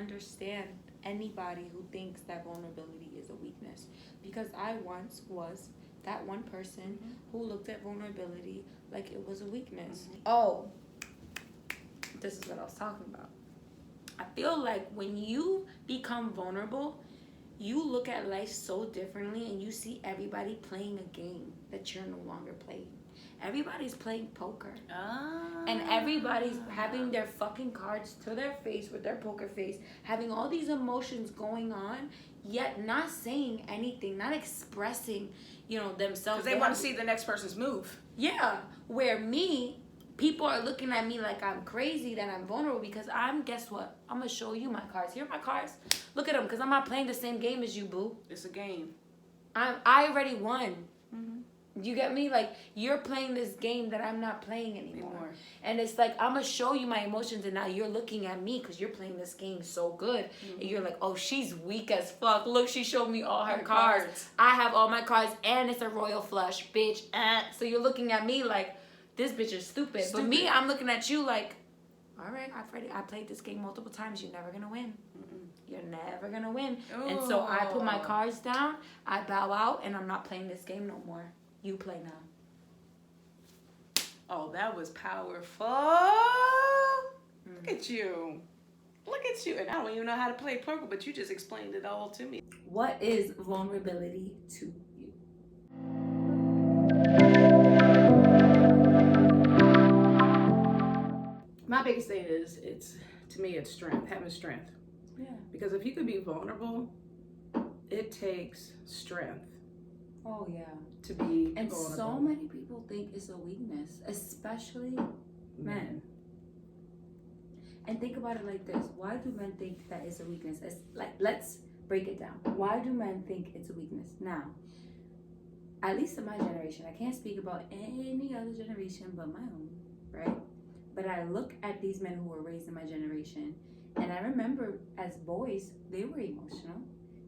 understand anybody who thinks that vulnerability is a weakness, because I once was that one person who looked at vulnerability like it was a weakness. Oh, this is what I was talking about. I feel like when you become vulnerable, you look at life so differently, and you see everybody playing a game that you're no longer playing. Everybody's playing poker. And everybody's having their fucking cards to their face with their poker face, having all these emotions going on, yet not saying anything, not expressing, themselves. Because they want to see the next person's move. Yeah. Where me, people are looking at me like I'm crazy, that I'm vulnerable, because guess what? I'm going to show you my cards. Here are my cards. Look at them, because I'm not playing the same game as you, boo. It's a game. I already won. You get me? Like, you're playing this game that I'm not playing anymore. And it's like, I'm going to show you my emotions, and now you're looking at me because you're playing this game so good. And you're like, oh, she's weak as fuck. Look, she showed me all her cards. I have all my cards, and it's a royal flush, bitch. So you're looking at me like, this bitch is stupid. But me, I'm looking at you like, all right, I played this game multiple times. You're never going to win. You're never going to win. Ooh. And so I put my cards down, I bow out, and I'm not playing this game no more. You play now. Oh, that was powerful. Look at you. Look at you. And I don't even know how to play poker, but you just explained it all to me. What is vulnerability to you? My biggest thing is, to me, it's strength, having strength. Yeah. Because if you could be vulnerable, it takes strength. Oh, yeah. To be and vulnerable. So many people think it's a weakness, especially men. And think about it like this. Why do men think that it's a weakness? Let's break it down. Why do men think it's a weakness? Now, at least in my generation, I can't speak about any other generation but my own, right? But I look at these men who were raised in my generation, and I remember as boys, they were emotional.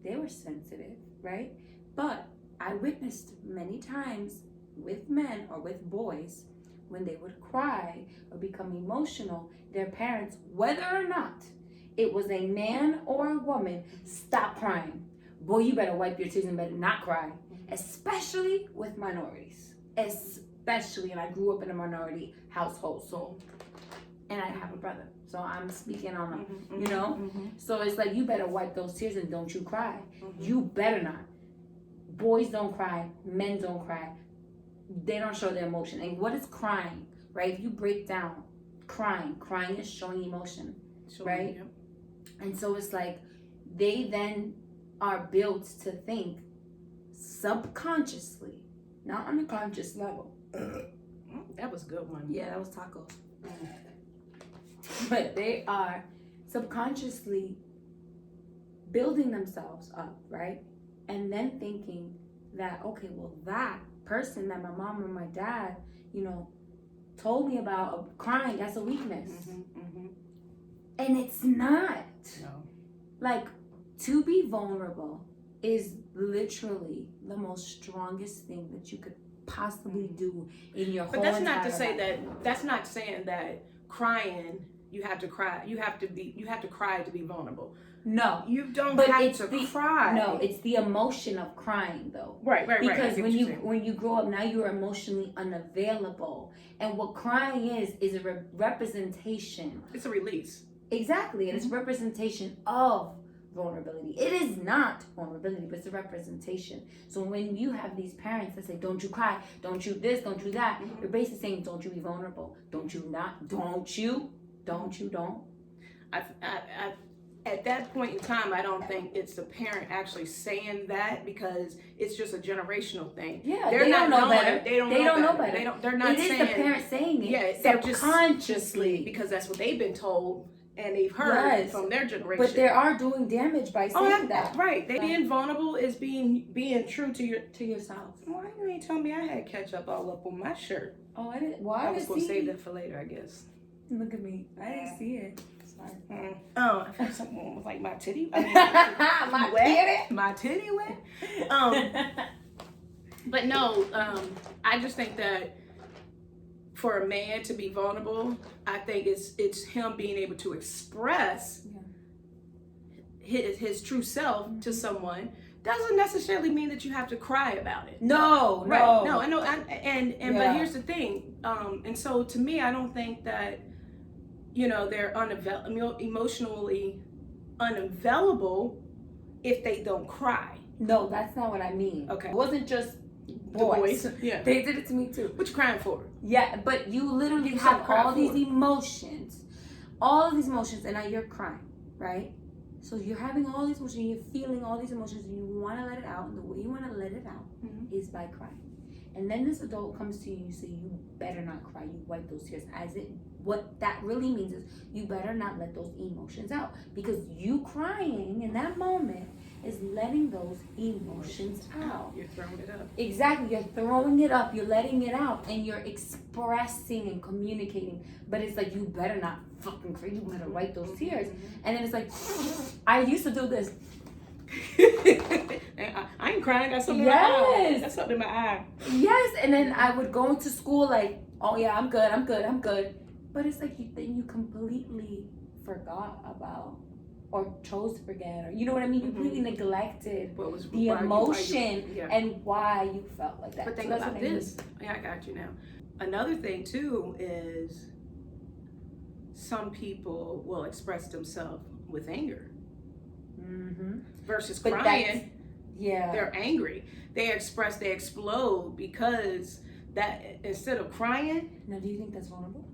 They were sensitive, right? But I witnessed many times with men or with boys, when they would cry or become emotional, their parents, whether or not it was a man or a woman, stop crying. Boy, you better wipe your tears and better not cry. Especially with minorities. Especially, and I grew up in a minority household, so, and I have a brother. So I'm speaking on them, So it's like, you better wipe those tears and don't you cry. You better not. Boys don't cry, men don't cry. They don't show their emotion. And what is crying, right? If you break down crying is showing emotion, right? Yep. And so it's like, they then are built to think subconsciously, not on a conscious level. That was a good one. Yeah, that was tacos. But they are subconsciously building themselves up, right? And then thinking that, okay, well, that person that my mom or my dad, told me about crying, that's a weakness. And it's not. No. Like, to be vulnerable is literally the most strongest thing that you could possibly do in your whole entire life. But that's not to say that's not saying that crying, you have to cry. You have to cry to be vulnerable. No, you don't have to cry. No, it's the emotion of crying, though. Right. Because when you grow up, now you're emotionally unavailable, and what crying is a representation. It's a release. Exactly, and it's representation of vulnerability. It is not vulnerability, but it's a representation. So when you have these parents that say, "Don't you cry, don't you this, don't you that," you're basically saying, "Don't you be vulnerable? Don't you not? Don't you? Don't you? Don't." At that point in time, I don't think it's the parent actually saying that, because it's just a generational thing. Yeah, they don't know better. They don't know better. They're not saying. It is the parent saying it. Yeah, they're subconsciously, because that's what they've been told and they've heard from their generation. But they are doing damage by saying that. Right. Being vulnerable is being true to yourself. Why you ain't told me I had ketchup all up on my shirt? Oh, I didn't. Well, I was gonna save that for later, I guess. Look at me. I didn't see it. Oh, I felt something was like my titty. My titty wet. But no, I just think that for a man to be vulnerable, I think it's him being able to express his true self to someone, doesn't necessarily mean that you have to cry about it. No, Right. no. No, I know. But here's the thing. And so to me, I don't think that, they're emotionally unavailable if they don't cry. No, that's not what I mean. Okay. It wasn't just The boys. Yeah. They did it to me too. What you crying for? Yeah, but you literally You have cry all for these it. emotions. All of these emotions, and now you're crying, right? So you're having all these emotions, you're feeling all these emotions, and you want to let it out, and the way you want to let it out is by crying. And then this adult comes to you and you say, you better not cry. You wipe those tears. What that really means is you better not let those emotions out, because you crying in that moment is letting those emotions out. You're throwing it up. Exactly. You're throwing it up. You're letting it out, and you're expressing and communicating. But it's like, you better not fucking cry. You better wipe those tears. And then it's like, I used to do this. I ain't crying. Got something in my eye. Yes. Got something in my eye. Yes. And then I would go into school like, oh yeah, I'm good. But it's like you completely forgot about, or chose to forget, or you know what I mean? You completely neglected the emotion and why you felt like that. But think about this. Yeah, I got you now. Another thing too is some people will express themselves with anger versus crying. Yeah, they're angry. They explode because that instead of crying. Now, do you think that's vulnerable?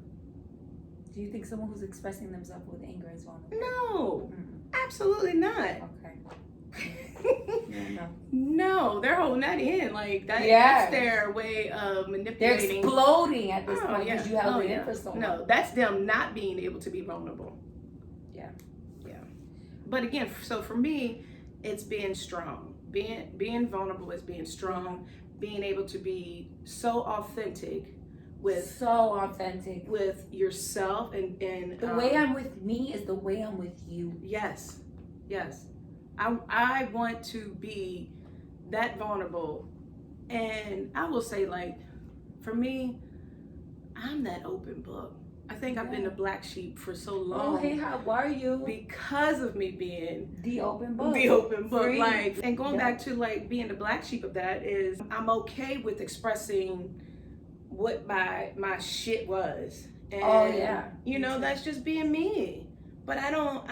Do you think someone who's expressing themselves with anger is vulnerable? No, absolutely not. Okay. Yeah, no, they're holding that in like that. That's their way of manipulating. They're exploding at this point because you held it in for so long. No, that's them not being able to be vulnerable. Yeah. But again, so for me, it's being strong. Being vulnerable is being strong. Being able to be so authentic with yourself and the way I'm with me is the way I'm with you. Yes. I want to be that vulnerable, and I will say, like, for me, I'm that open book. I think I've been the black sheep for so long. Oh, hey, how are you? Because of me being the open book. Free. Like, and going back to like being the black sheep of that is I'm okay with expressing what my shit was. And, that's just being me. But I don't,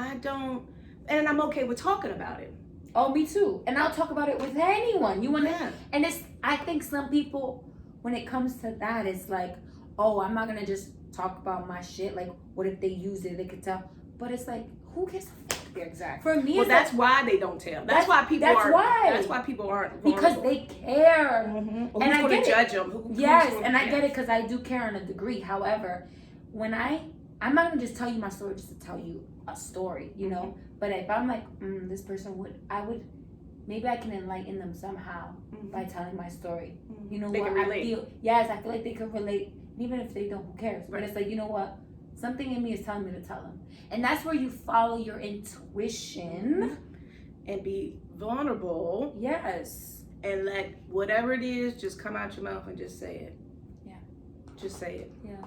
and I'm okay with talking about it. Oh, me too. And I'll talk about it with anyone. And I think some people, when it comes to that, it's like, oh, I'm not gonna just talk about my shit. Like, what if they use it? They could tell. But it's like, who gives a fuck? Exactly. For me, that's why they don't tell. That's why people aren't vulnerable. Because they care. And I get judge them. I get it because I do care on a degree. However, when I'm not gonna just tell you my story just to tell you a story, you know. But if I'm like, this person maybe I can enlighten them somehow by telling my story. You know they what? Can relate. I feel like they can relate. Even if they don't, who cares? But it's like, you know what? Something in me is telling me to tell them. And that's where you follow your intuition. And be vulnerable. Yes. And let whatever it is just come out your mouth and just say it. Yeah. Just say it. Yeah.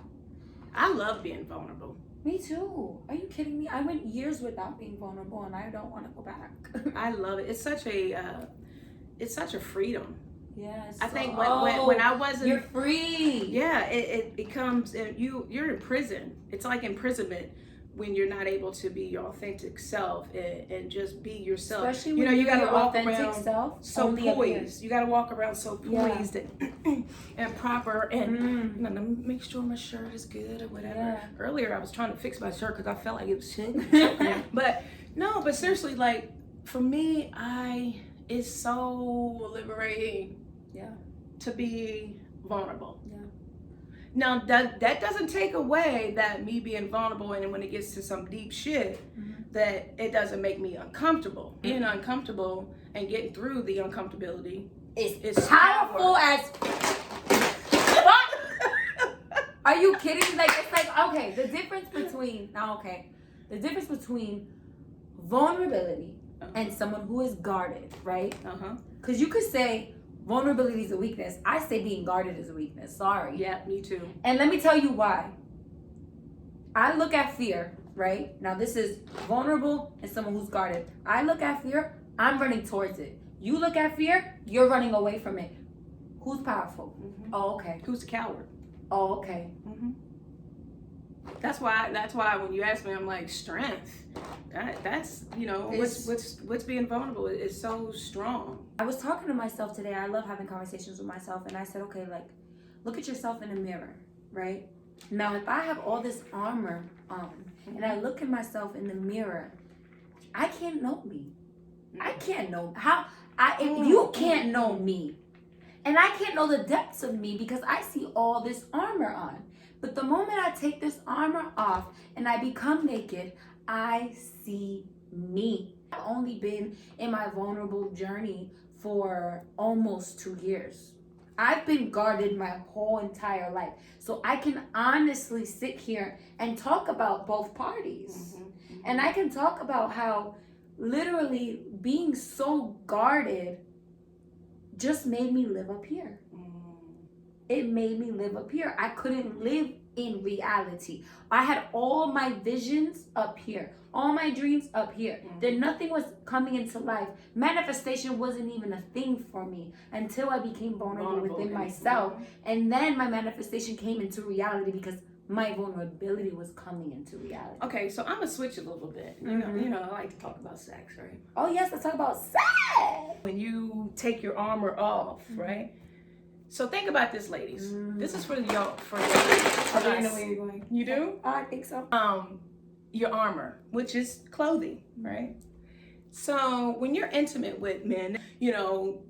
I love being vulnerable. Me too. Are you kidding me? I went years without being vulnerable and I don't want to go back. I love it. It's such a freedom. Yes. I think when I wasn't, you're free. Yeah, it becomes you're in prison. It's like imprisonment when you're not able to be your authentic self and just be yourself. Especially when you gotta walk around so poised. You gotta walk around so poised and proper and make sure my shirt is good or whatever. Yeah. Earlier I was trying to fix my shirt because I felt like it was shit. But seriously, like for me, it's so liberating. Yeah. To be vulnerable. Yeah. Now that doesn't take away that me being vulnerable and when it gets to some deep shit that it doesn't make me uncomfortable. Being uncomfortable and getting through the uncomfortability is powerful as Are you kidding me? Like it's like okay, the difference between vulnerability and someone who is guarded, right? Because you could say vulnerability is a weakness. I say being guarded is a weakness. Sorry. Yeah, me too. And let me tell you why. I look at fear right? Now this is vulnerable and someone who's guarded. I look at fear, I'm running towards it. You look at fear, you're running away from it. Who's powerful? Oh, okay. Who's the coward? Oh, okay. That's why when you ask me, I'm like, strength. That's what's being vulnerable is so strong. I was talking to myself today. I love having conversations with myself, and I said, okay, like, look at yourself in the mirror, right? Now, if I have all this armor on, and I look at myself in the mirror, I can't know me. I can't know if you can't know me, and I can't know the depths of me because I see all this armor on. But the moment I take this armor off and I become naked, I see me. I've only been in my vulnerable journey for almost 2 years. I've been guarded my whole entire life. So I can honestly sit here and talk about both parties. And I can talk about how literally being so guarded just made me live up here. It made me live up here. I couldn't live in reality. I had all my visions up here, all my dreams up here. Then nothing was coming into life. Manifestation wasn't even a thing for me until I became vulnerable within myself. And then my manifestation came into reality because my vulnerability was coming into reality. Okay, so I'm gonna switch a little bit. You know, I like to talk about sex, right? Oh yes, let's talk about sex. When you take your armor off, right? So think about this, ladies. This is for y'all. I don't know where you're going. You do? I think so. Your armor, which is clothing, right? So when you're intimate with men, you know,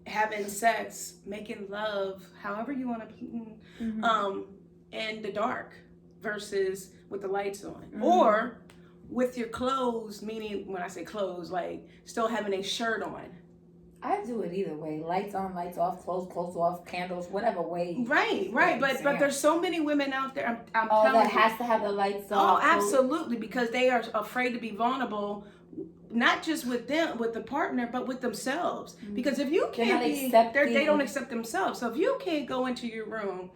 having sex, making love, however you want to, in the dark versus with the lights on, or with your clothes. Meaning, when I say clothes, like still having a shirt on. I do it either way. Lights on, lights off, clothes off, candles, whatever way. Right. But there's so many women out there. I'm telling that you, has to have the lights on. Oh, absolutely, because they are afraid to be vulnerable, not just with them, with the partner, but with themselves. Because if you can't they don't accept themselves. So if you can't go into your room,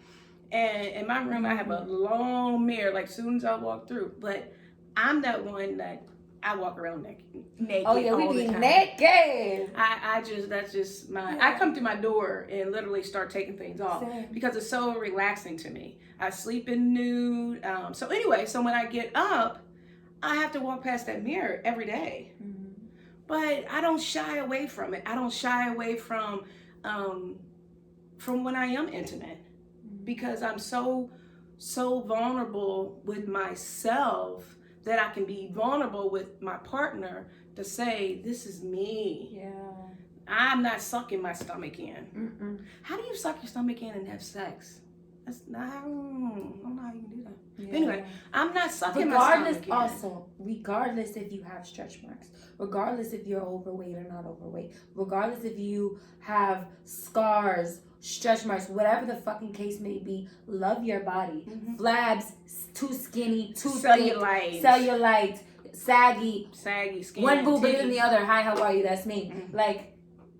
and in my room I have a long mirror, like as soon as I walk through, but I'm that one that I walk around naked. Oh yeah, we be naked. That's just my. I come through my door and literally start taking things off because it's so relaxing to me. I sleep in nude. So anyway, so when I get up, I have to walk past that mirror every day. But I don't shy away from it. I don't shy away from when I am intimate because I'm so vulnerable with myself. That I can be vulnerable with my partner to say, this is me. Yeah. I'm not sucking my stomach in. How do you suck your stomach in and have sex? That's not, I don't know how you can do that. Yeah. Anyway, I'm not sucking my stomach in. Also, regardless if you have stretch marks, regardless if you're overweight or not overweight, regardless if you have scars, stretch marks, whatever the fucking case may be, love your body. Flabs, too skinny, too cellulite, saggy, skin, one boob bigger than the other. Hi, how are you? That's me. Like,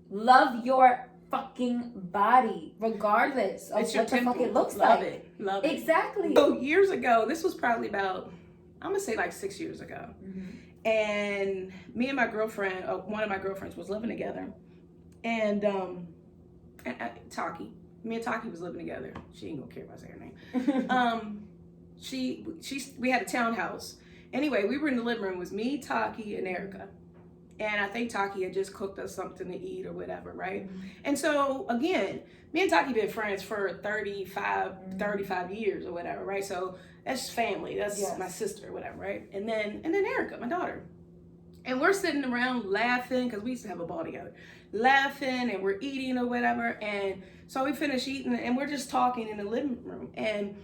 love your fucking body, regardless of what the fuck it looks like. Love it. Exactly. So years ago, this was probably about, I'm gonna say like 6 years ago, and me and my girlfriend, one of my girlfriends, was living together, and Taki. Me and Taki was living together. She ain't gonna care if I say her name. We had a townhouse. Anyway, we were in the living room. It was me, Taki, and Erica. And I think Taki had just cooked us something to eat or whatever, right? And so again, me and Taki been friends for 35 years or whatever, right? So that's family. That's my sister or whatever, right? And then Erica, my daughter. And we're sitting around laughing, because we used to have a ball together, laughing, and we're eating or whatever. And so we finished eating, and we're just talking in the living room. And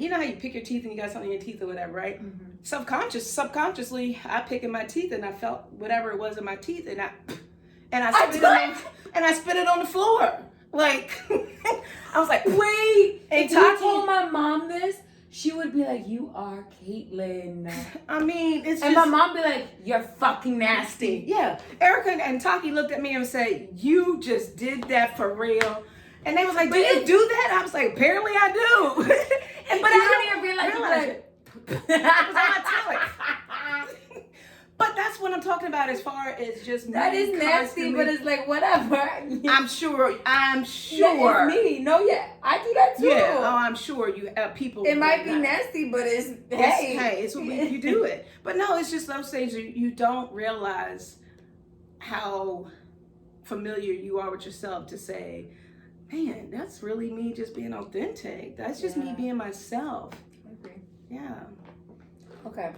you know how you pick your teeth and you got something in your teeth or whatever, right? Subconsciously, I pick in my teeth, and I felt whatever it was in my teeth, and I spit it on the floor. Like, I was like, wait. If you told my mom this, she would be like, you are Caitlin. I mean, it's and my mom be like, you're fucking nasty. Yeah. Erica and Taki looked at me and said, you just did that for real. And they was like, do you do that? I was like, apparently I do. But I don't even realize it. It was on my tongue. But that's what I'm talking about as far as just that is nasty, but it's like whatever. I'm sure. Yeah, it's me. No, yeah, I do that too. Yeah, oh, I'm sure you people. It might be nasty, but it's you do it. But no, it's just those things you don't realize how familiar you are with yourself to say, man, that's really me just being authentic. That's just me being myself. I agree. Yeah. Okay.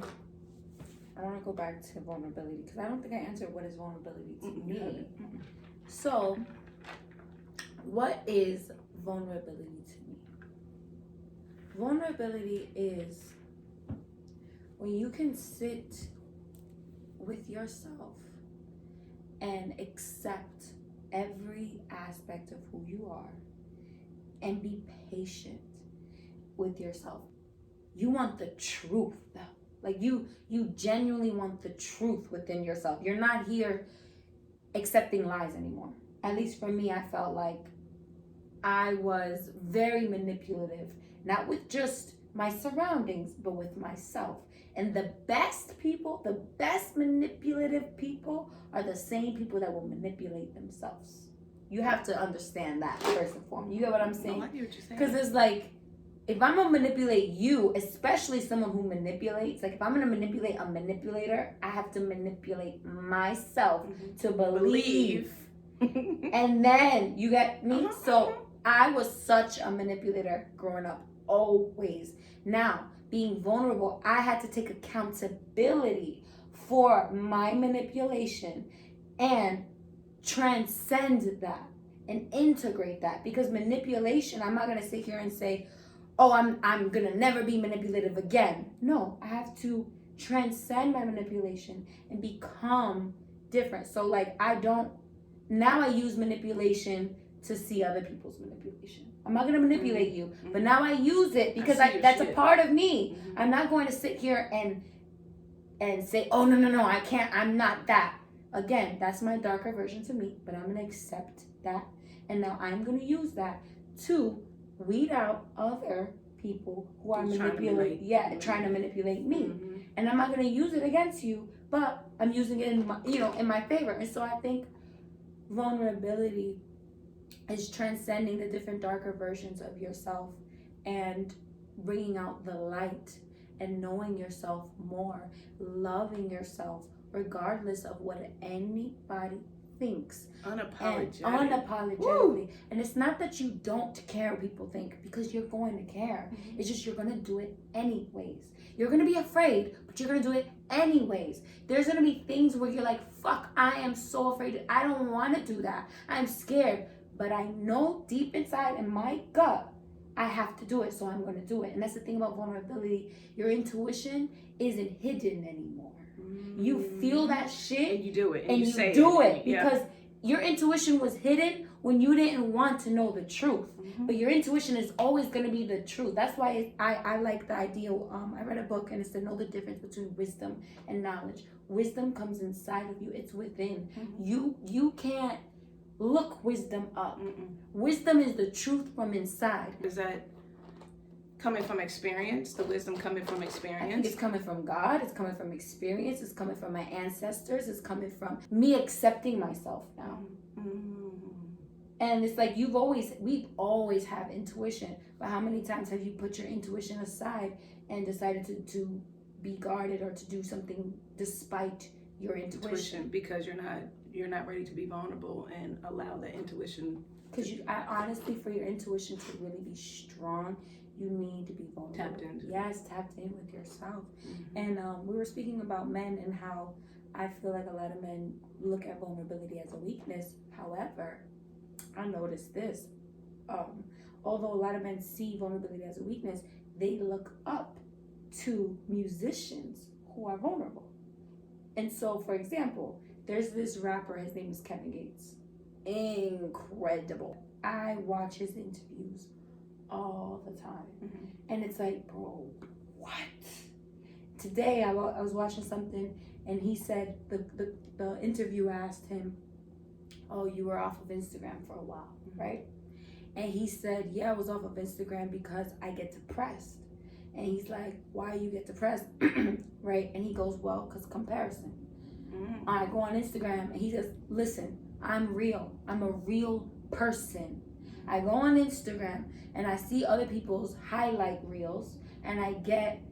I want to go back to vulnerability because I don't think I answered what is vulnerability to me. So, what is vulnerability to me? Vulnerability is when you can sit with yourself and accept every aspect of who you are and be patient with yourself. You want the truth though. Like you genuinely want the truth within yourself. You're not here accepting lies anymore. At least for me, I felt like I was very manipulative, not with just my surroundings, but with myself. And the best people, the best manipulative people are the same people that will manipulate themselves. You have to understand that first and foremost. You get what I'm saying? I get what you're saying. Because it's like, if I'm gonna manipulate you, especially someone who manipulates, like if I'm gonna manipulate a manipulator, I have to manipulate myself to believe. And then, you get me? So I was such a manipulator growing up, always. Now, being vulnerable, I had to take accountability for my manipulation and transcend that and integrate that. Because manipulation, I'm not gonna sit here and say, oh, I'm gonna never be manipulative again. No, I have to transcend my manipulation and become different. So like now I use manipulation to see other people's manipulation. I'm not gonna manipulate you, but now I use it because that's a part of me. I'm not going to sit here and say, oh no, I can't, I'm not that. Again, that's my darker version to me, but I'm gonna accept that. And now I'm gonna use that to weed out other people who are trying to manipulate me. And I'm not going to use it against you, but I'm using it in my favor. And so I think vulnerability is transcending the different darker versions of yourself and bringing out the light and knowing yourself more, loving yourself regardless of what anybody thinks. Unapologetically. And it's not that you don't care what people think, because you're going to care. It's just you're going to do it anyways. You're going to be afraid, but you're going to do it anyways. There's going to be things where you're like, fuck, I am so afraid. I don't want to do that. I'm scared. But I know deep inside in my gut, I have to do it, so I'm going to do it. And that's the thing about vulnerability. Your intuition isn't hidden anymore. You feel that shit and you do it, and you do it because your intuition was hidden when you didn't want to know the truth. But your intuition is always going to be the truth. That's why I like the idea. I read a book and it said, know the difference between wisdom and knowledge. Wisdom comes inside of you. It's within. You can't look wisdom up. Wisdom is the truth from inside. Is that coming from experience? The wisdom coming from experience? I think it's coming from God. It's coming from experience. It's coming from my ancestors. It's coming from me accepting myself now. And it's like we've always have intuition. But how many times have you put your intuition aside and decided to be guarded or to do something despite your intuition? Because you're not ready to be vulnerable and allow that intuition. Because honestly, for your intuition to really be strong, you need to be vulnerable. Tapped in. Yes, tapped in with yourself. And we were speaking about men and how I feel like a lot of men look at vulnerability as a weakness. However, I noticed this. Although a lot of men see vulnerability as a weakness, they look up to musicians who are vulnerable. And so, for example, there's this rapper, his name is Kevin Gates. Incredible. I watch his interviews all the time. And it's like, bro, what? Today I was watching something and he said, the interview asked him, oh, you were off of Instagram for a while, right? And he said, yeah, I was off of Instagram because I get depressed. And he's like, why you get depressed? Right? And he goes, well, because comparison. I go on Instagram and he says, listen, I'm real. I'm a real person. I go on Instagram and I see other people's highlight reels and I get,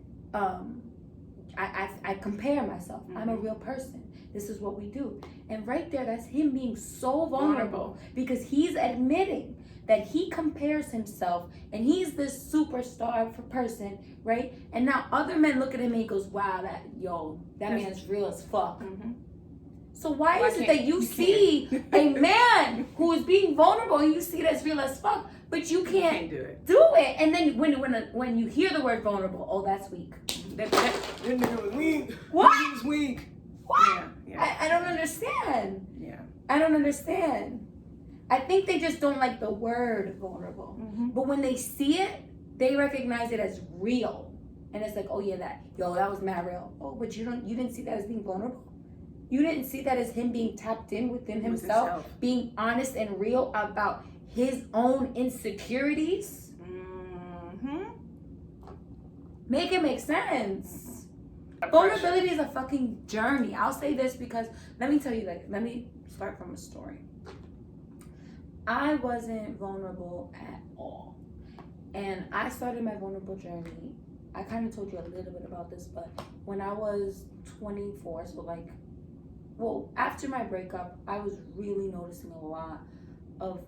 I compare myself. I'm a real person. This is what we do. And right there, that's him being so vulnerable because he's admitting that he compares himself and he's this superstar person, right? And now other men look at him and he goes, wow, that man's real as fuck. So why is it that you see a man who is being vulnerable and you see that's real as fuck, but you can't do it? And then when you hear the word vulnerable, oh, that's weak. That nigga was weak. What? He was weak. What? Yeah. I don't understand. Yeah. I don't understand. I think they just don't like the word vulnerable. But when they see it, they recognize it as real. And it's like, oh yeah, that was mad real. Oh, but you didn't see that as being vulnerable? You didn't see that as him being tapped in within himself, being honest and real about his own insecurities? Make it make sense. Vulnerability is a fucking journey. I'll say this because, let me start from a story. I wasn't vulnerable at all. And I started my vulnerable journey. I kind of told you a little bit about this, but when I was 24, so after my breakup, I was really noticing a lot of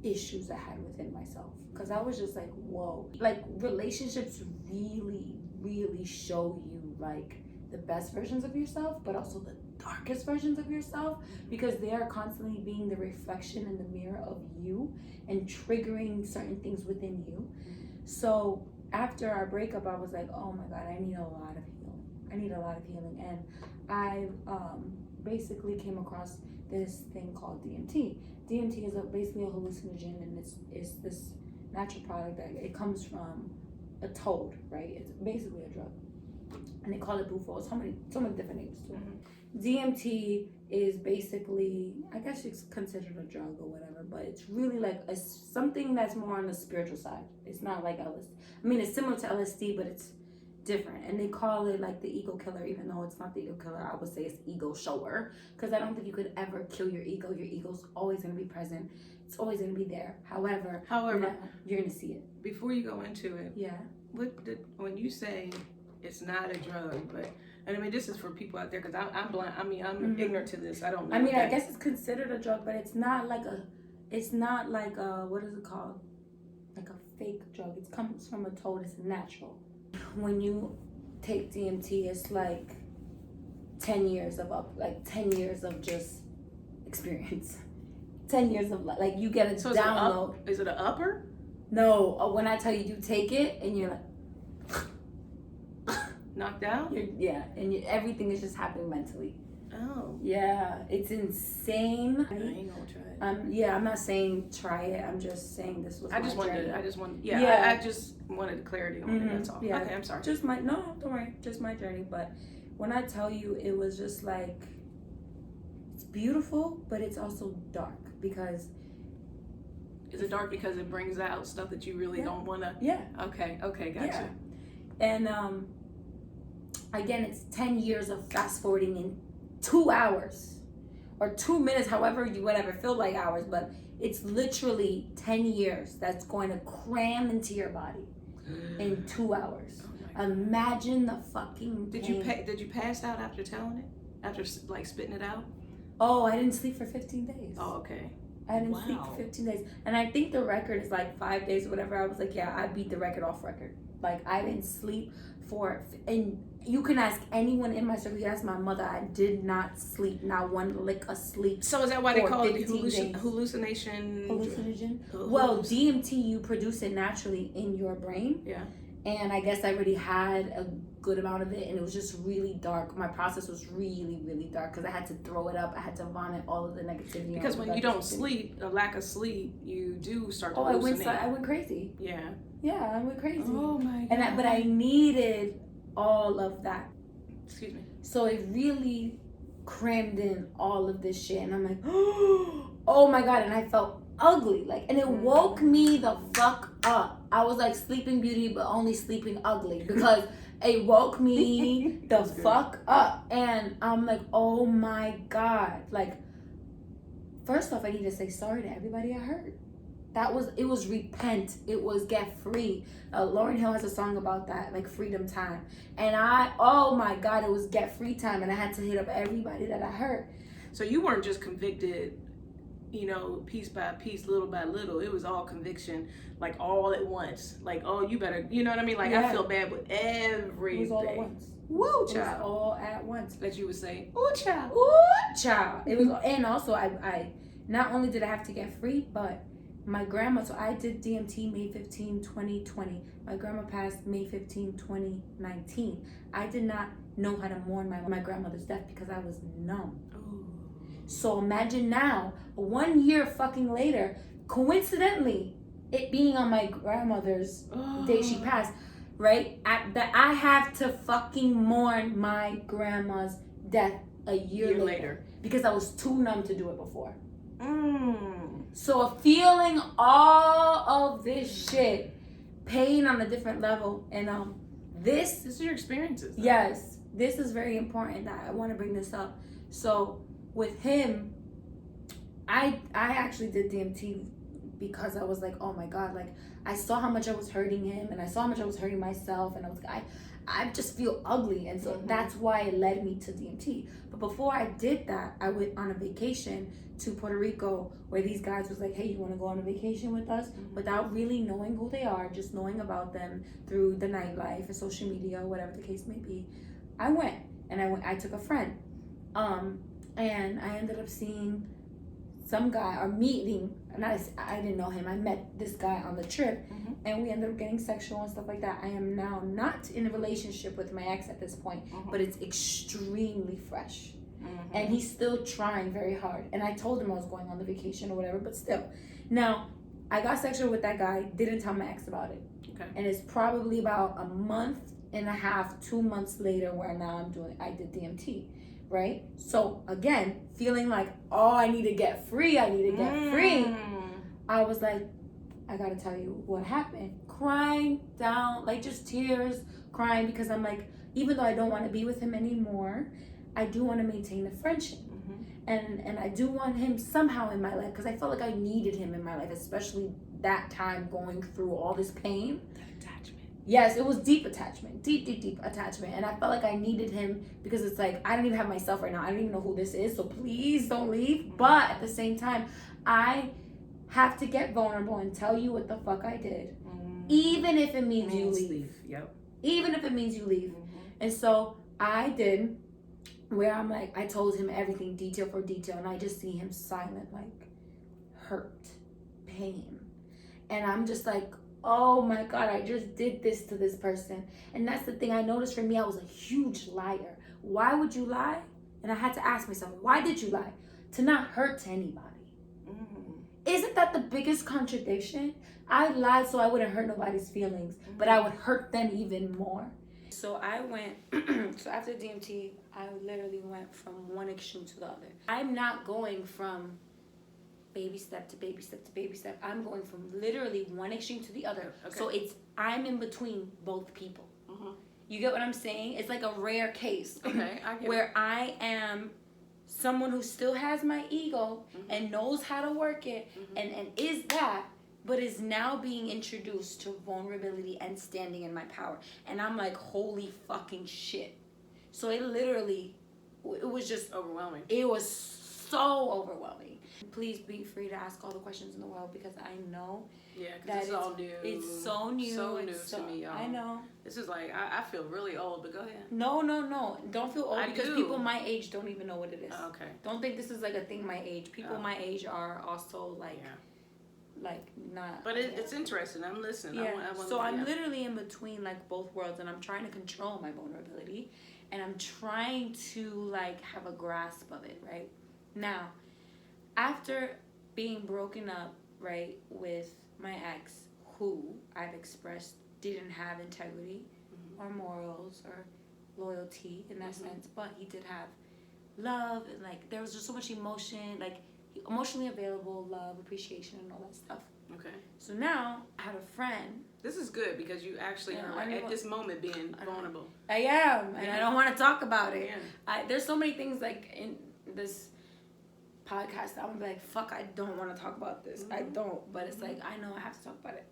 issues I had within myself. Because I was just like, whoa. Like, relationships really, really show you, like, the best versions of yourself, but also the darkest versions of yourself, because they are constantly being the reflection in the mirror of you and triggering certain things within you. So after our breakup, I was like, oh my God, I need a lot of healing. And I basically came across this thing called DMT. DMT is basically a hallucinogen, and it's this natural product that it comes from a toad, right? It's basically a drug. And they call it bufo. So many different names to it. DMT is basically, I guess it's considered a drug or whatever, but it's really like something that's more on the spiritual side. It's not like LSD. I mean, it's similar to LSD, but it's different. And they call it like the ego killer, even though it's not the ego killer. I would say it's ego shower, because I don't think you could ever kill your ego. Your ego's always going to be present. It's always going to be there. However, you're going to see it. Before you go into it, yeah. When you say it's not a drug, but, and I mean, this is for people out there, because I'm blind. I mean, I'm ignorant to this. I don't know. I mean, I guess it's considered a drug, but it's not like a, what is it called? Like a fake drug. It comes from a toad. It's natural. When you take DMT, it's like 10 years of just experience. 10 years of like you get a download. Is it an upper? No, when I tell you take it and you're like knocked out. Everything is just happening mentally. Oh. Yeah, it's insane. I ain't gonna try it. Yeah, I'm not saying try it. I'm just saying this was. I just wanted clarity on it. That's all. Yeah. Okay, I'm sorry. Don't worry. Just my journey. But when I tell you, it was just like, it's beautiful, but it's also dark because. Is it dark because it brings out stuff that you really don't want to? Yeah. Okay, gotcha. Yeah. And again, it's 10 years of fast forwarding in 2 hours or 2 minutes, however you whatever feel like hours, but it's literally 10 years that's going to cram into your body in 2 hours. Oh, imagine the fucking pain. Did you pass out after telling it? After like spitting it out? Oh, I didn't sleep for 15 days. Oh, okay. I didn't sleep for 15 days. And I think the record is like 5 days or whatever. I was like, yeah, I beat the record off record. Like, I didn't sleep and you can ask anyone in my circle. You ask my mother, I did not sleep, not one lick of sleep. So is that why they call it hallucination? Hallucinogen? Well, DMT, you produce it naturally in your brain. Yeah. And I guess I already had a good amount of it, and it was just really dark. My process was really, really dark because I had to throw it up. I had to vomit all of the negativity. Because when you don't sleep, a lack of sleep, you do start to hallucinate. I went crazy. Yeah. Yeah, I went crazy. Oh my God. But I needed all of that. Excuse me. So it really crammed in all of this shit, and I'm like, oh my God, and I felt ugly, and it woke me the fuck up. I was like Sleeping Beauty, but only sleeping ugly, because It woke me the fuck up. And I'm like, oh my God. Like, first off, I need to say sorry to everybody I hurt. It was repent. It was get free. Lauryn Hill has a song about that, like freedom time. And oh my God, it was get free time. And I had to hit up everybody that I hurt. So you weren't just convicted, you know, piece by piece, little by little. It was all conviction, like all at once. Like, oh, you better, you know what I mean? Like, I feel bad with everything. It was all at once. Woo, child. It was all at once. That you would say, ooh, child. Ooh, child. It was, and also I not only did I have to get free, but my grandma, so I did DMT May 15, 2020. My grandma passed May 15, 2019. I did not know how to mourn my grandmother's death because I was numb. Ooh. So imagine now, 1 year fucking later, coincidentally, it being on my grandmother's day she passed, right? That I have to fucking mourn my grandma's death a year later because I was too numb to do it before. So feeling all of this shit, pain on a different level, and this is your experiences. Though. Yes, this is very important. I want to bring this up. So with him, I actually did DMT because I was like, oh my God, like I saw how much I was hurting him, and I saw how much I was hurting myself, and I just feel ugly, and so that's why it led me to DMT. But before I did that, I went on a vacation to Puerto Rico where these guys was like, hey, you want to go on a vacation with us? Without really knowing who they are, just knowing about them through the nightlife and social media, whatever the case may be. I went, and I took a friend, and I ended up seeing some guy, or meeting, and I didn't know him. I met this guy on the trip, and we ended up getting sexual and stuff like that. I am now not in a relationship with my ex at this point, but it's extremely fresh. And he's still trying very hard. And I told him I was going on the vacation or whatever, but still. Now, I got sexual with that guy, didn't tell my ex about it. Okay. And it's probably about a month and a half, 2 months later where now I did DMT. Right? So again, feeling like, oh, I need to get free. I was like, I gotta tell you what happened. Crying down, like just tears, crying, because I'm like, even though I don't want to be with him anymore, I do want to maintain a friendship. And I do want him somehow in my life, because I felt like I needed him in my life, especially that time going through all this pain. Attachment. Yes, it was deep attachment, deep attachment. And I felt like I needed him because it's like, I don't even have myself right now. I don't even know who this is, so please don't leave. But at the same time, I have to get vulnerable and tell you what the fuck I did. Even if it means you leave. Yep. Even if it means you leave. And so I did, where I'm like, I told him everything detail for detail, and I just see him silent, like hurt, pain. And I'm just like, oh my God, I just did this to this person. And that's the thing I noticed for me, I was a huge liar. Why would you lie? And I had to ask myself, why did you lie? To not hurt anybody. Isn't that the biggest contradiction? I lied so I wouldn't hurt nobody's feelings, but I would hurt them even more. So I went, so after DMT, I literally went from one extreme to the other. I'm not going from baby step to baby step to baby step. I'm going from literally one extreme to the other. Okay. So I'm in between both people. You get what I'm saying? It's like a rare case. Okay, I get where it. I am someone who still has my ego and knows how to work it and is that, but is now being introduced to vulnerability and standing in my power. And I'm like, holy fucking shit. So it was just overwhelming. It was so overwhelming. Please be free to ask all the questions in the world, because I know that it's all new. It's so new. So new to me, y'all. I know. This is like, I feel really old, but go ahead. No. Don't feel old, because people my age don't even know what it is. Okay. Don't think this is like a thing my age. People my age are also like not. But it's interesting. I'm listening. Yeah. I'm literally in between like both worlds, and I'm trying to control my vulnerability, and I'm trying to like have a grasp of it, right? Now, after being broken up, right, with my ex, who I've expressed didn't have integrity or morals or loyalty in that sense, but he did have love, and like there was just so much emotion, like emotionally available, love, appreciation, and all that stuff. Okay. So now I had a friend. This is good because you actually are at this moment being vulnerable. I am, and I don't want to talk about it. Yeah. There's so many things like in this podcast that I'm gonna be like, fuck, I don't want to talk about this. I don't, but it's like I know I have to talk about it.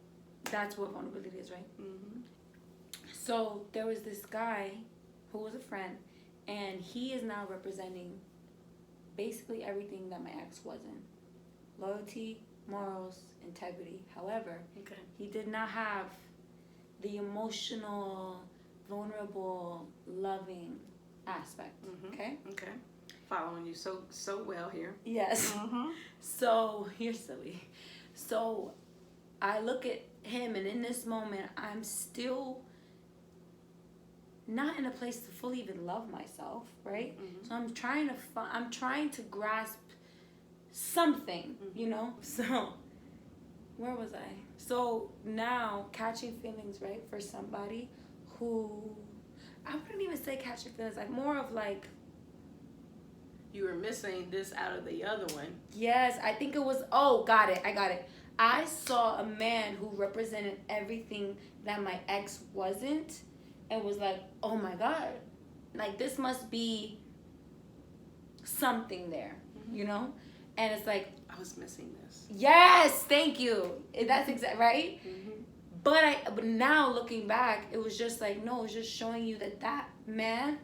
That's what vulnerability is, right? So there was this guy who was a friend, and he is now representing basically everything that my ex wasn't: loyalty, morals, integrity. However, he did not have the emotional, vulnerable, loving aspect. Okay. Following you so well here. Yes. So you're silly. So I look at him, and in this moment, I'm still not in a place to fully even love myself, right? So I'm trying to grasp something, you know? So where was I? So now catching feelings, right, for somebody who, I wouldn't even say catching feelings, like more of like, you were missing this out of the other one. Yes, I think it was, got it. I saw a man who represented everything that my ex wasn't, and was like, oh my God, like this must be something there, you know? And it's like, I was missing this. Yes, thank you. That's exactly right. But now looking back, it was just like, no, it's just showing you that man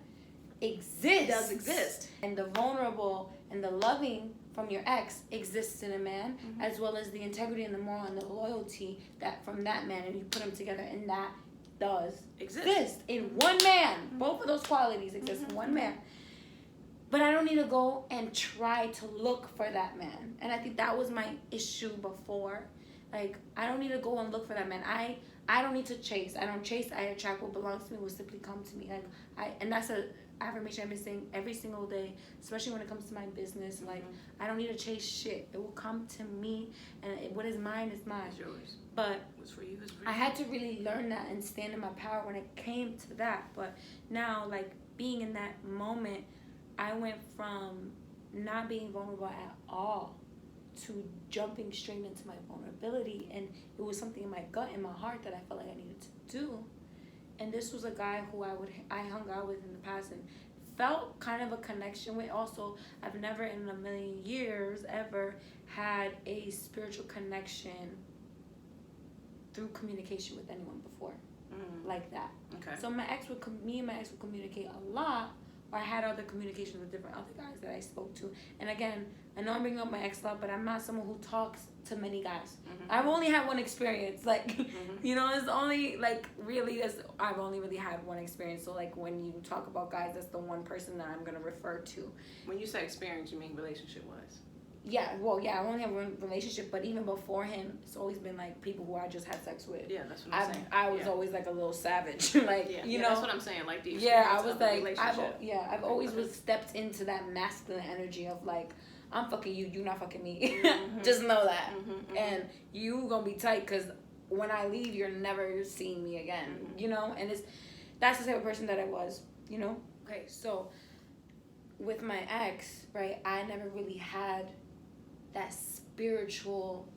exists. It does exist. And the vulnerable and the loving from your ex exists in a man, as well as the integrity and the moral and the loyalty that from that man, and you put them together, and that does exist in one man. Both of those qualities exist in one man. But I don't need to go and try to look for that man. And I think that was my issue before. Like, I don't need to go and look for that man. I don't need to chase. I don't chase. I attract. What belongs to me will simply come to me. Like, and that's a affirmation I've been saying every single day, especially when it comes to my business. Like, I don't need to chase shit. It will come to me, and what is mine is mine. It's yours. But what's for you is for you. I had to really learn that and stand in my power when it came to that. But now, like, being in that moment, I went from not being vulnerable at all to jumping straight into my vulnerability, and it was something in my gut, in my heart, that I felt like I needed to do. And this was a guy who I hung out with in the past and felt kind of a connection with. Also, I've never in a million years ever had a spiritual connection through communication with anyone before like that. So me and my ex would communicate a lot. I had other communications with different other guys that I spoke to. And again, I know I'm bringing up my ex a lot, but I'm not someone who talks to many guys. I've only had one experience. Like, you know, it's only, like, really, I've only really had one experience. So, like, when you talk about guys, that's the one person that I'm going to refer to. When you say experience, you mean relationship-wise? Yeah, well, yeah, I only have one relationship, but even before him, it's always been, like, people who I just had sex with. Yeah, that's what I'm saying. I was always, like, a little savage. Like, you know. That's what I'm saying, like, the experience I was of the like, relationship. I've always stepped into that masculine energy of, like, I'm fucking you, you not fucking me. Just know that. And you gonna be tight, because when I leave, you're never seeing me again, you know? And that's the type of person that I was, you know? Okay, so with my ex, right, I never really had that spiritual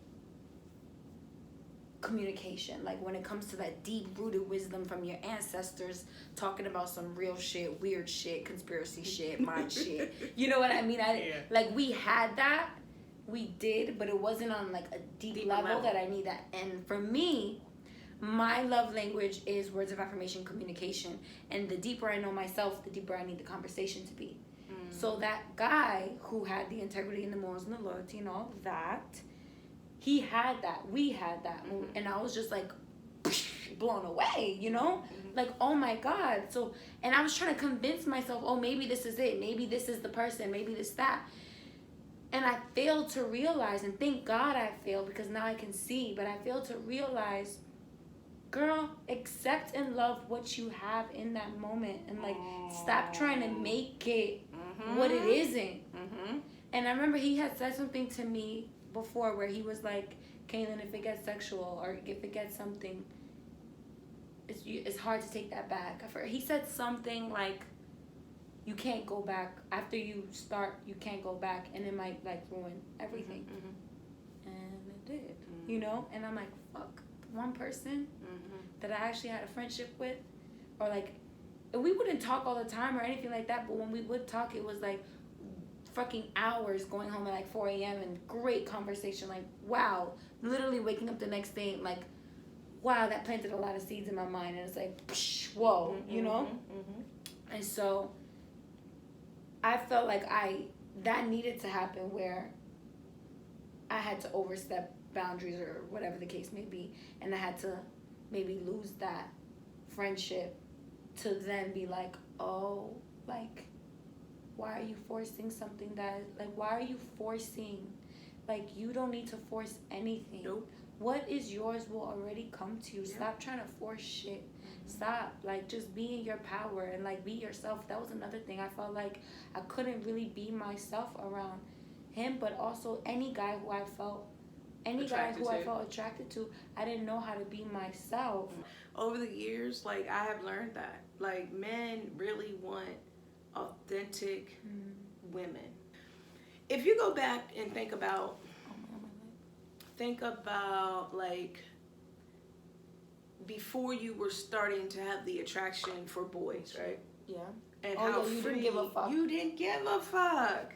communication, like when it comes to that deep-rooted wisdom from your ancestors talking about some real shit, weird shit, conspiracy shit, mind shit, you know what I mean? Like, we had that, we did, but it wasn't on like a deep level that I need that. And for me, my love language is words of affirmation, communication, and the deeper I know myself, the deeper I need the conversation to be. So that guy who had the integrity and the morals and the loyalty and all of that, he had that. We had that. And I was just like blown away, you know? Like, oh my God. So, and I was trying to convince myself, oh, maybe this is it. Maybe this is the person. Maybe this, that. And I failed to realize, and thank God I failed, because now I can see, but I failed to realize, girl, accept and love what you have in that moment. And like, stop trying to make it what it isn't. And I remember he had said something to me before where he was like, Kaylin, if it gets sexual or if it gets something, it's hard to take that back. He said something like, you can't go back. After you start, you can't go back, and it might like ruin everything. And it did, you know? And I'm like, fuck, one person that I actually had a friendship with, or like, we wouldn't talk all the time or anything like that, but when we would talk, it was like fucking hours, going home at like 4 a.m. and great conversation, like, wow, literally waking up the next day, like, wow, that planted a lot of seeds in my mind, and it's like, psh, whoa, you know? And so I felt like that needed to happen, where I had to overstep boundaries or whatever the case may be, and I had to maybe lose that friendship to then be like, oh, like, why are you forcing something that, like, why are you forcing, like, you don't need to force anything. Nope. What is yours will already come to you. Yeah. Stop trying to force shit. Stop, like, just be in your power and, like, be yourself. That was another thing. I felt like I couldn't really be myself around him, but also any guy who I felt attracted to, I didn't know how to be myself. Over the years, like, I have learned that, like, men really want authentic women. If you go back and think about like before you were starting to have the attraction for boys, right? Yeah. And how you free, didn't give a fuck. You didn't give a fuck.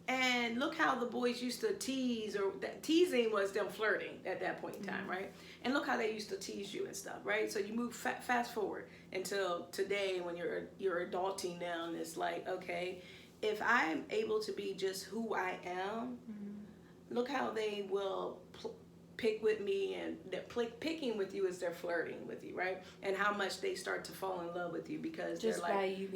And look how the boys used to tease, or teasing was them flirting at that point in time, right? And look how they used to tease you and stuff, right? So you move fast forward until today, when you're adulting now, and it's like, okay, if I'm able to be just who I am, look how they will pick with me, and they're picking with you as they're flirting with you, right? And how much they start to fall in love with you because just they're like, you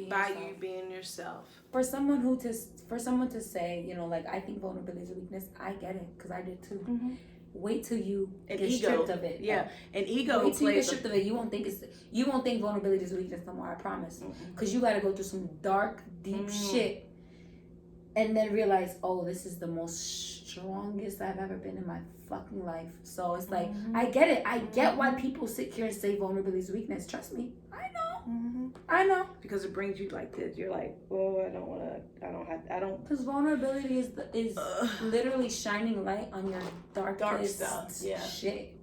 being yourself. For someone to say, you know, like, I think vulnerability is a weakness, I get it, because I did too. Wait till you get stripped of it. Yeah, and ego. Wait till you get stripped of it. You won't think vulnerability is a weakness no more. I promise. Because you got to go through some dark, deep shit, and then realize, oh, this is the most strongest I've ever been in my fucking life. So it's like, I get it. I get why people sit here and say vulnerability is weakness. Trust me, I know. Because it brings you like this. You're like, oh, I don't. Because vulnerability is literally shining light on your dark stuff. Yeah. Shit.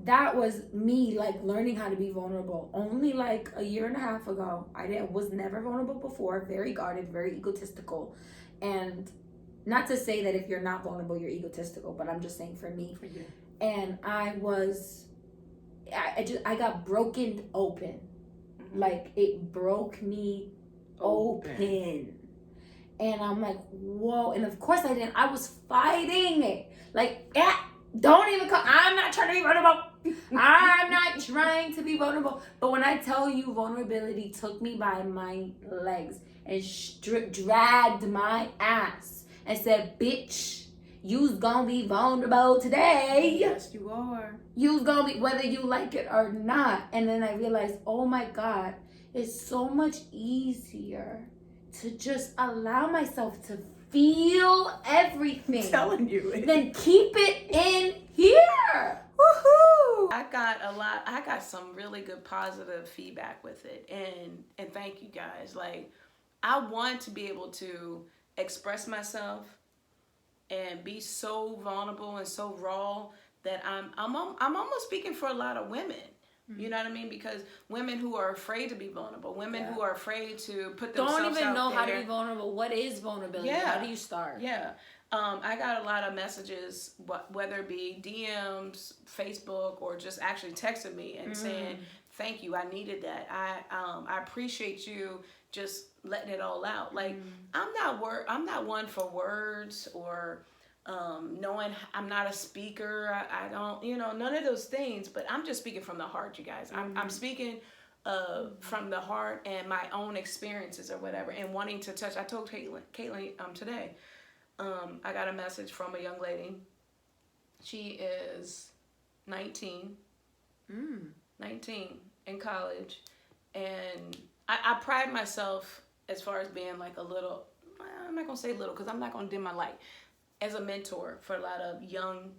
That was me, like, learning how to be vulnerable only like a year and a half ago. Was never vulnerable before. Very guarded, very egotistical, and not to say that if you're not vulnerable you're egotistical, but I'm just saying for me. And I got broken open. Like, it broke me open. And I'm like, whoa. And of course I was fighting it. Like, don't even come. I'm not trying to be vulnerable. I'm not trying to be vulnerable. But when I tell you, vulnerability took me by my legs and dragged my ass and said, bitch, you's gonna be vulnerable today. Yes, you are. You's gonna be, whether you like it or not. And then I realized, oh my God, it's so much easier to just allow myself to feel everything. I'm telling you. Then keep it in here. Woohoo! I got some really good positive feedback with it. And thank you guys. Like, I want to be able to express myself and be so vulnerable and so raw that I'm almost speaking for a lot of women. You know what I mean? Because women who are afraid to be vulnerable, women who are afraid to put themselves out there. Don't even know how to be vulnerable. What is vulnerability? Yeah. How do you start? Yeah. I got a lot of messages, whether it be DMs, Facebook, or just actually texting me and saying, thank you, I needed that. I appreciate you just letting it all out. Like, I'm not one for words or knowing. I'm not a speaker. I don't, none of those things, but I'm just speaking from the heart, you guys. I'm speaking from the heart and my own experiences or whatever, and wanting to touch. I told Caitlin today, I got a message from a young lady. She is 19 in college, and I pride myself as far as being like a little, I'm not gonna say little because I'm not gonna dim my light, as a mentor for a lot of young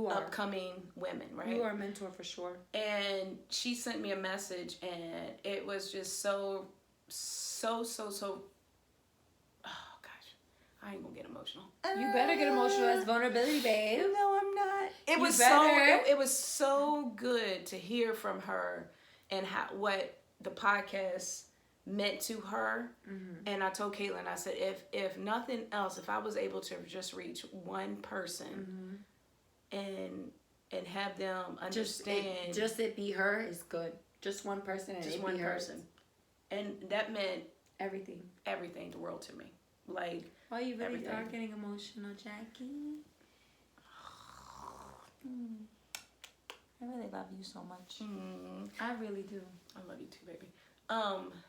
upcoming women, right? You are a mentor for sure. And she sent me a message, and it was just so oh gosh, I ain't gonna get emotional. You better get emotional. That's vulnerability, babe. No, I'm not. It was so good to hear from her and what the podcast meant to her. And I told Caitlin, I said, if nothing else, if I was able to just reach one person and have them understand, just it be her is good. Just one person, and just it one be person, and that meant everything, the world to me. Like, oh, you really everything. are getting emotional, Jackie. I really love you so much. I really do. I love you too, baby.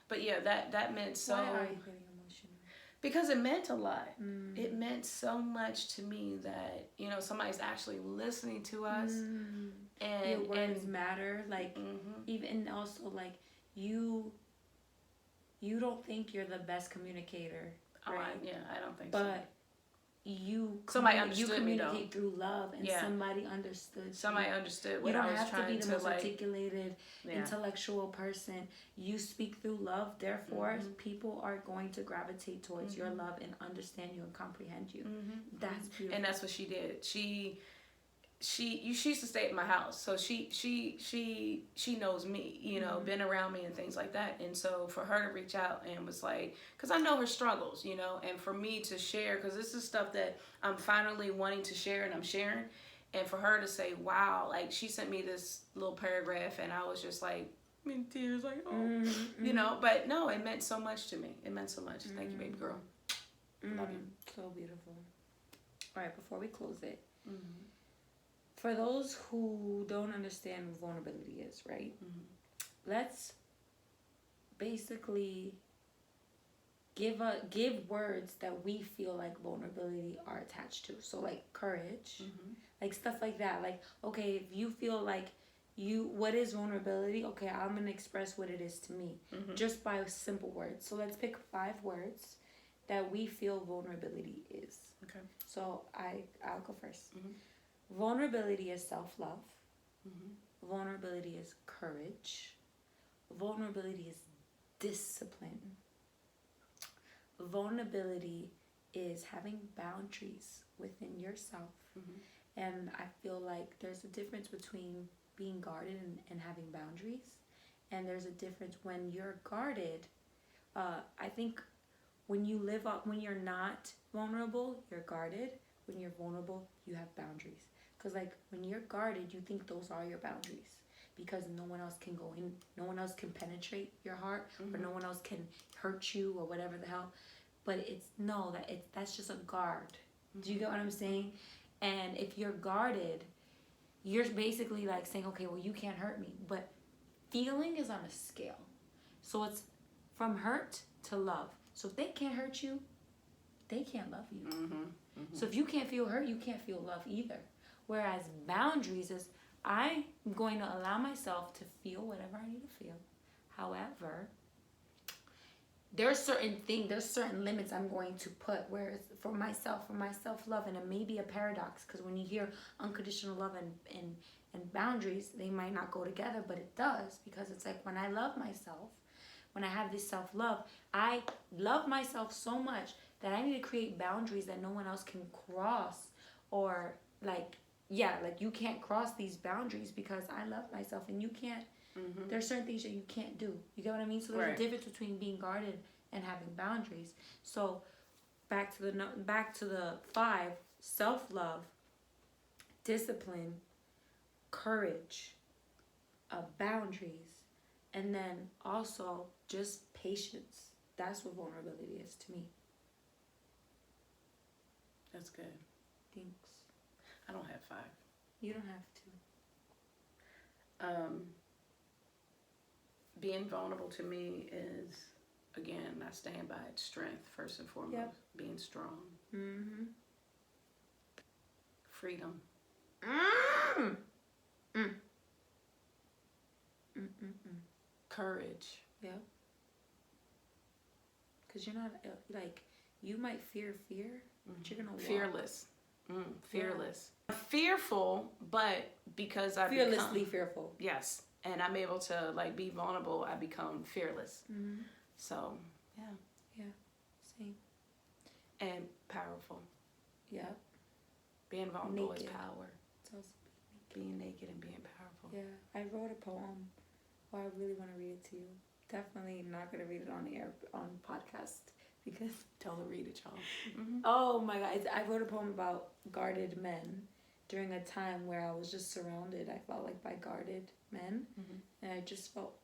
But yeah, that meant so. Why are you getting emotional? Because it meant a lot. It meant so much to me that, you know, somebody's actually listening to us. And your words matter. Like, even also, like, you don't think you're the best communicator, right? I don't think so. But somebody understood you communicate me, through love, and somebody understood. Somebody understood what I was trying to, like. You don't have to be the most articulated, intellectual person. You speak through love. Therefore, people are going to gravitate towards your love and understand you and comprehend you. That's beautiful. And that's what she did. She used to stay at my house, so she knows me, you know, been around me and things like that. And so for her to reach out and was like, because I know her struggles, you know, and for me to share, because this is stuff that I'm finally wanting to share and I'm sharing, and for her to say, wow, like, she sent me this little paragraph and I was just like in tears, like, oh, you know. But no, it meant so much to me. It meant so much. Thank you, baby girl. Love you. So beautiful. All right, before we close it, for those who don't understand what vulnerability is, right? Let's basically give words that we feel like vulnerability are attached to. So, like, courage, like stuff like that. Like, okay, if you feel like what is vulnerability? Okay, I'm gonna express what it is to me just by simple words. So let's pick 5 words that we feel vulnerability is. Okay. So I'll go first. Vulnerability is self-love. Vulnerability is courage. Vulnerability is discipline. Vulnerability is having boundaries within yourself. And I feel like there's a difference between being guarded and having boundaries. And there's a difference when you're guarded. I think when you're not vulnerable, you're guarded. When you're vulnerable, you have boundaries. Because, like, when you're guarded, you think those are your boundaries. Because no one else can go in, no one else can penetrate your heart, or no one else can hurt you, or whatever the hell. But that's just a guard. Do you get what I'm saying? And if you're guarded, you're basically like saying, okay, well, you can't hurt me. But feeling is on a scale. So it's from hurt to love. So if they can't hurt you, they can't love you. So if you can't feel hurt, you can't feel love either. Whereas boundaries is, I'm going to allow myself to feel whatever I need to feel. However, there's certain limits I'm going to put. Whereas for my self-love, and it may be a paradox, because when you hear unconditional love and boundaries, they might not go together, but it does, because it's like when I love myself, when I have this self-love, I love myself so much that I need to create boundaries that no one else can cross, or like you can't cross these boundaries because I love myself and you can't. There's certain things that you can't do. You get what I mean? So there's a difference between being guarded and having boundaries. So back to the 5: self-love, discipline, courage, boundaries, and then also just patience. That's what vulnerability is to me. That's good. Thanks. I don't have 5. You don't have to. Being vulnerable to me is, again, I stand by it, strength first and foremost. Yep. Being strong. Freedom. Courage. Yeah. Because you're not, like, you might fear, but you're gonna walk. Fearless. Fearless. Yeah. Fearful, but because I fearlessly fearful. Yes. And I'm able to, like, be vulnerable, I become fearless. So, yeah. Yeah. Same. And powerful. powerful. Yeah. Being vulnerable is Naked. power. It's also Being naked and being powerful. yeah. I wrote a poem. Oh, I really want to read it to you. Definitely not gonna read it on air on podcast because Tell her read it, y'all. Mm-hmm. oh my god, I wrote a poem about guarded men during a time where I was just surrounded. I felt like by guarded men, and I just felt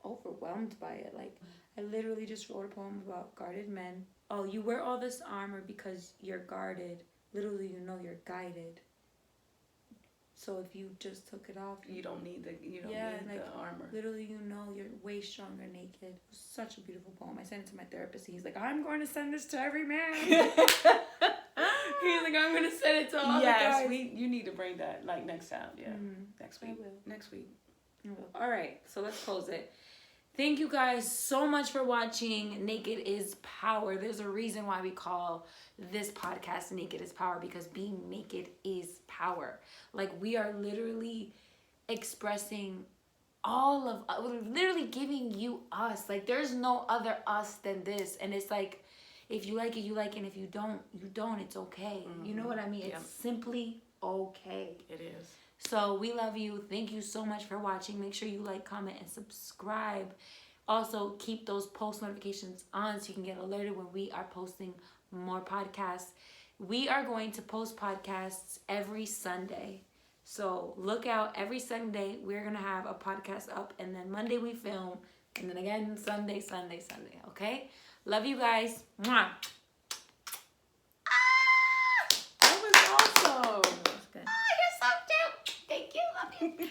overwhelmed by it. Like I literally just wrote a poem about guarded men. Oh, you wear all this armor because you're guarded. Little do you know you're guided. So if you just took it off, You don't need the armor. Literally, you know you're way stronger naked. It was such a beautiful poem. I sent it to my therapist. He's like, I'm going to send this to every man. He's like, I'm going to send it to all the guys. Yes, you need to bring that like next time. Yeah, next week. I will. Next week. I will. All right, so let's close it. Thank you guys so much for watching Naked is Power. There's a reason why we call this podcast Naked is Power, because being naked is power. Like we are literally expressing literally giving you us. Like there's no other us than this. And it's like, if you like it, you like it. And if you don't, you don't. It's okay. You know what I mean? It's simply okay. It is. So we love you. Thank you so much for watching. Make sure you like, comment, and subscribe. Also, keep those post notifications on so you can get alerted when we are posting more podcasts. We are going to post podcasts every Sunday. So look out. Every Sunday, we're going to have a podcast up. And then Monday we film. And then again, Sunday. Okay? Love you guys. Mwah. That was awesome. That's good. Oh, you're so cute. Thank you. Love you.